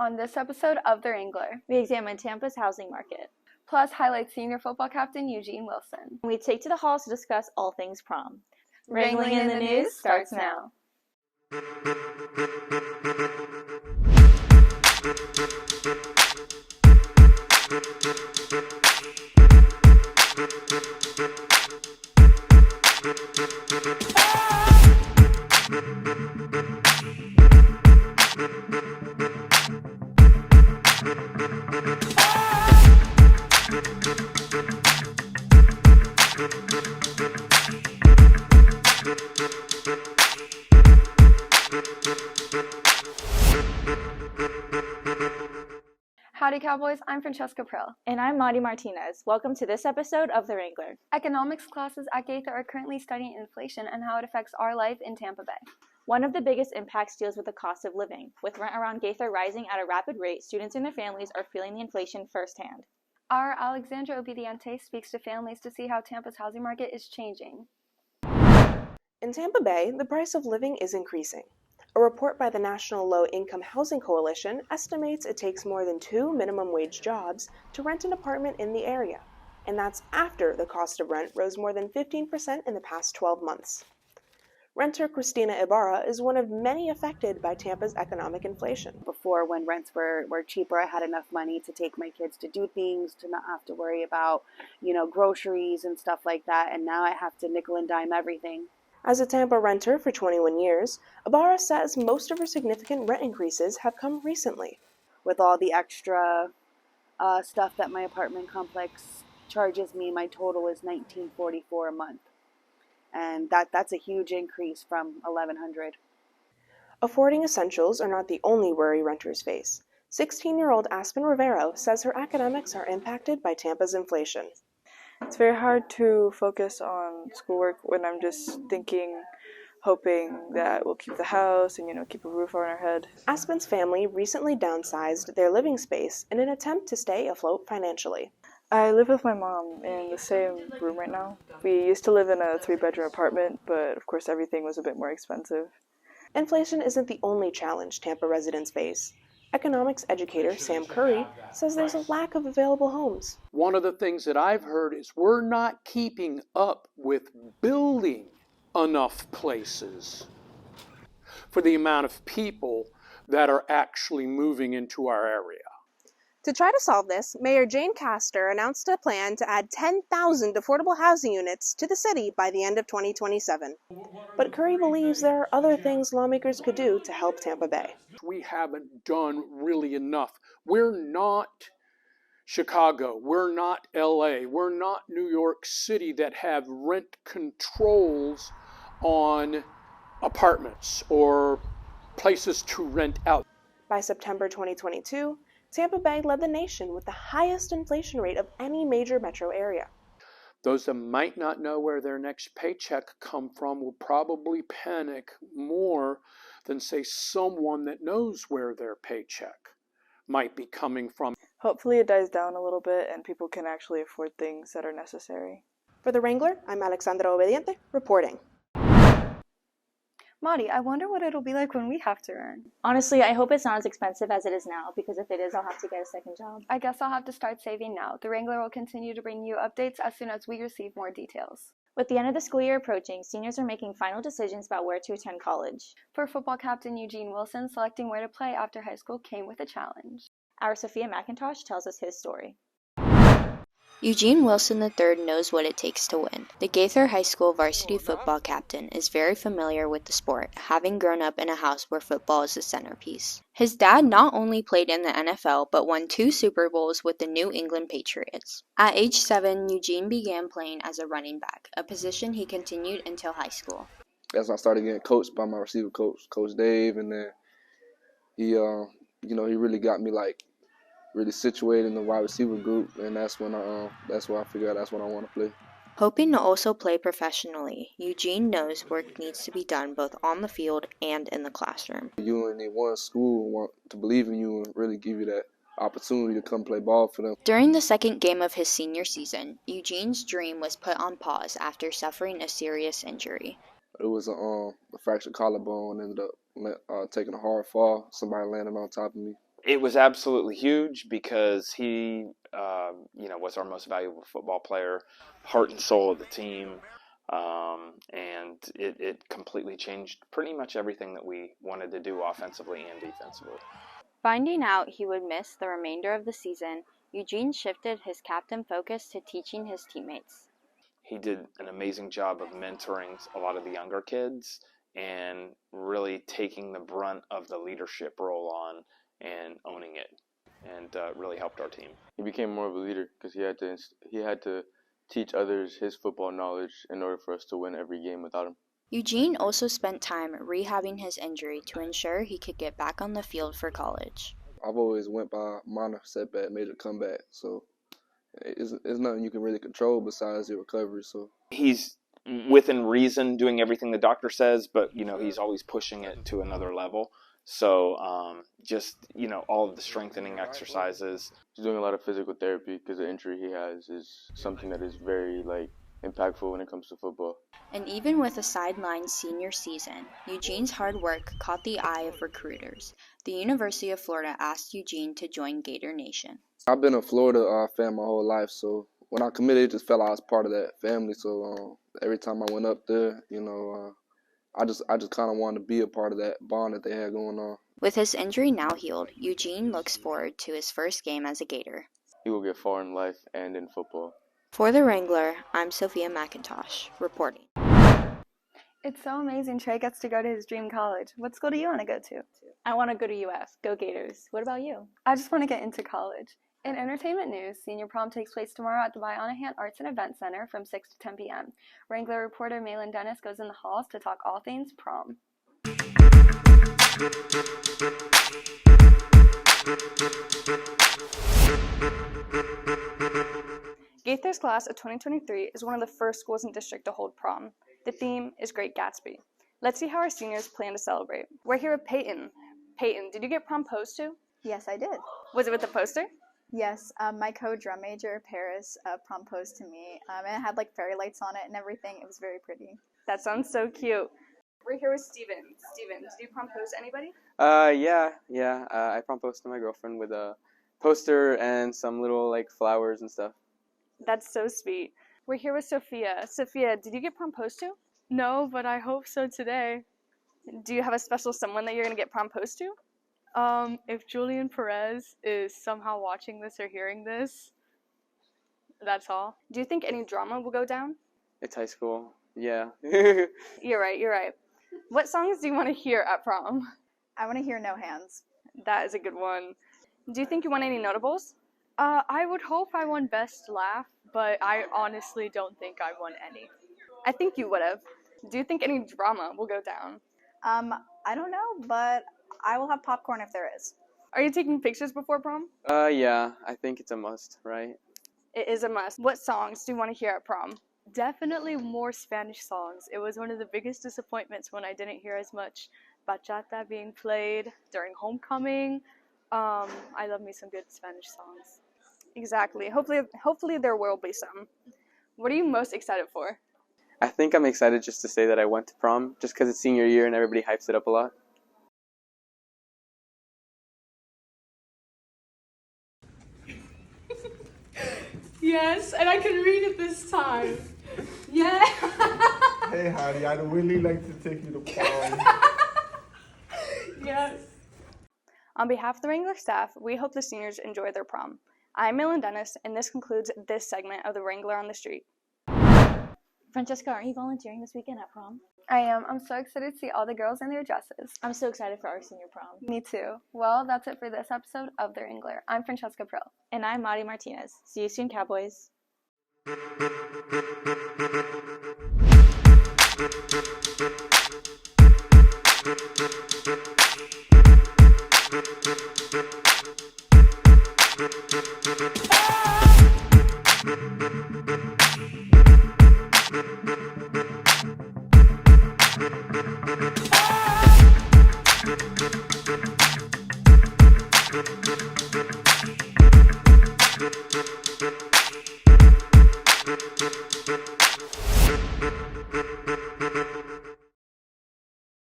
On this episode of The Wrangler, we examine Tampa's housing market. Plus highlight senior football captain Eugene Wilson. We take to the halls to discuss all things prom. Wrangling in the News starts now. Howdy Cowboys, I'm Francesca Prill. And I'm Maddie Martinez. Welcome to this episode of The Wrangler. Economics classes at Gaither are currently studying inflation and how it affects our life in Tampa Bay. One of the biggest impacts deals with the cost of living. With rent around Gaither rising at a rapid rate, students and their families are feeling the inflation firsthand. Our Alexandra Obediente speaks to families to see how Tampa's housing market is changing. In Tampa Bay, the price of living is increasing. A report by the National Low-Income Housing Coalition estimates it takes more than 2 minimum wage jobs to rent an apartment in the area, and that's after the cost of rent rose more than 15% in the past 12 months. Renter Christina Ibarra is one of many affected by Tampa's economic inflation. Before, when rents were cheaper, I had enough money to take my kids to do things, to not have to worry about, groceries and stuff like that, and now I have to nickel and dime everything. As a Tampa renter for 21 years, Ibarra says most of her significant rent increases have come recently. With all the extra stuff that my apartment complex charges me, my total is $1,944 a month. And that's a huge increase from $1,100. Affording essentials are not the only worry renters face. 16-year-old Aspen Rivero says her academics are impacted by Tampa's inflation. It's very hard to focus on schoolwork when I'm just hoping that we'll keep the house and, keep a roof over our head. Aspen's family recently downsized their living space in an attempt to stay afloat financially. I live with my mom in the same room right now. We used to live in a 3-bedroom apartment, but of course everything was a bit more expensive. Inflation isn't the only challenge Tampa residents face. Economics educator Sam Curry says there's a lack of available homes. One of the things that I've heard is we're not keeping up with building enough places for the amount of people that are actually moving into our area. To try to solve this, Mayor Jane Castor announced a plan to add 10,000 affordable housing units to the city by the end of 2027. But Curry believes there are other things lawmakers could do to help Tampa Bay. We haven't done really enough. We're not Chicago, we're not LA, we're not New York City that have rent controls on apartments or places to rent out. By September 2022, Tampa Bay led the nation with the highest inflation rate of any major metro area. Those that might not know where their next paycheck come from will probably panic more than, say, someone that knows where their paycheck might be coming from. Hopefully it dies down a little bit and people can actually afford things that are necessary. For The Wrangler, I'm Alexandra Obediente, reporting. Maddie, I wonder what it'll be like when we have to earn. Honestly, I hope it's not as expensive as it is now, because if it is, I'll have to get a second job. I guess I'll have to start saving now. The Wrangler will continue to bring you updates as soon as we receive more details. With the end of the school year approaching, seniors are making final decisions about where to attend college. For football captain Eugene Wilson, selecting where to play after high school came with a challenge. Our Sophia McIntosh tells us his story. Eugene Wilson III knows what it takes to win. The Gaither High School varsity football captain is very familiar with the sport, having grown up in a house where football is the centerpiece. His dad not only played in the NFL, but won 2 Super Bowls with the New England Patriots. At age 7, Eugene began playing as a running back, a position he continued until high school. As I started getting coached by my receiver coach, Coach Dave, and then he really got me really situated in the wide receiver group, and that's where I figured out that's what I want to play. Hoping to also play professionally, Eugene knows work needs to be done both on the field and in the classroom. You only need one school want to believe in you and really give you that opportunity to come play ball for them. During the second game of his senior season, Eugene's dream was put on pause after suffering a serious injury. It was a fractured collarbone, ended up taking a hard fall. Somebody landed on top of me. It was absolutely huge because he, was our most valuable football player, heart and soul of the team, and it completely changed pretty much everything that we wanted to do offensively and defensively. Finding out he would miss the remainder of the season, Eugene shifted his captain focus to teaching his teammates. He did an amazing job of mentoring a lot of the younger kids and really taking the brunt of the leadership role on and owning it, and really helped our team. He became more of a leader because he had to teach others his football knowledge in order for us to win every game without him. Eugene also spent time rehabbing his injury to ensure he could get back on the field for college. I've always went by minor setback, major comeback, so it's nothing you can really control besides your recovery. So he's within reason doing everything the doctor says, but he's always pushing it to another level. So all of the strengthening exercises. He's doing a lot of physical therapy because the injury he has is something that is very impactful when it comes to football. And even with a sidelined senior season, Eugene's hard work caught the eye of recruiters. The University of Florida asked Eugene to join Gator Nation. I've been a Florida fan my whole life, so when I committed, it just felt like I was part of that family. So every time I went up there, I just kind of wanted to be a part of that bond that they had going on. With his injury now healed, Eugene looks forward to his first game as a Gator. He will get far in life and in football. For the Wrangler, I'm Sophia McIntosh, reporting. It's so amazing Trey gets to go to his dream college. What school do you want to go to? I want to go to UF. Go Gators. What about you? I just want to get into college. In entertainment news, senior prom takes place tomorrow at the Bionahan Arts and Event Center from 6 to 10 p.m. Wrangler reporter Malin Dennis goes in the halls to talk all things prom. Gaither's class of 2023 is one of the first schools in district to hold prom. The theme is Great Gatsby. Let's see how our seniors plan to celebrate. We're here with Peyton. Peyton, did you get proposed to? Yes, I did. Was it with the poster? Yes, my co-drum major, Paris, proposed to me, and it had fairy lights on it and everything. It was very pretty. That sounds so cute. We're here with Steven. Steven, did you propose to anybody? Yeah. I proposed to my girlfriend with a poster and some little flowers and stuff. That's so sweet. We're here with Sophia. Sophia, did you get proposed to? No, but I hope so today. Do you have a special someone that you're going to get proposed to? If Julian Perez is somehow watching this or hearing this, that's all. Do you think any drama will go down? It's high school. Yeah. You're right. What songs do you want to hear at prom? I want to hear No Hands. That is a good one. Do you think you won any notables? I would hope I won Best Laugh, but I honestly don't think I won any. I think you would have. Do you think any drama will go down? I don't know, but I will have popcorn if there is. Are you taking pictures before prom? Yeah, I think it's a must, right? It is a must. What songs do you want to hear at prom? Definitely more Spanish songs. It was one of the biggest disappointments when I didn't hear as much bachata being played during homecoming. I love me some good Spanish songs. Exactly. Hopefully there will be some. What are you most excited for? I think I'm excited just to say that I went to prom, just because it's senior year and everybody hypes it up a lot. Yes, and I can read it this time. Yeah. Hey, Heidi, I'd really like to take you to prom. Yes. On behalf of the Wrangler staff, we hope the seniors enjoy their prom. I'm Malin Dennis, and this concludes this segment of the Wrangler on the Street. Francesca, aren't you volunteering this weekend at prom? I am. I'm so excited to see all the girls in their dresses. I'm so excited for our senior prom. Me too. Well, that's it for this episode of The Wrangler. I'm Francesca Prill. And I'm Mari Martinez. See you soon, Cowboys. Thank you.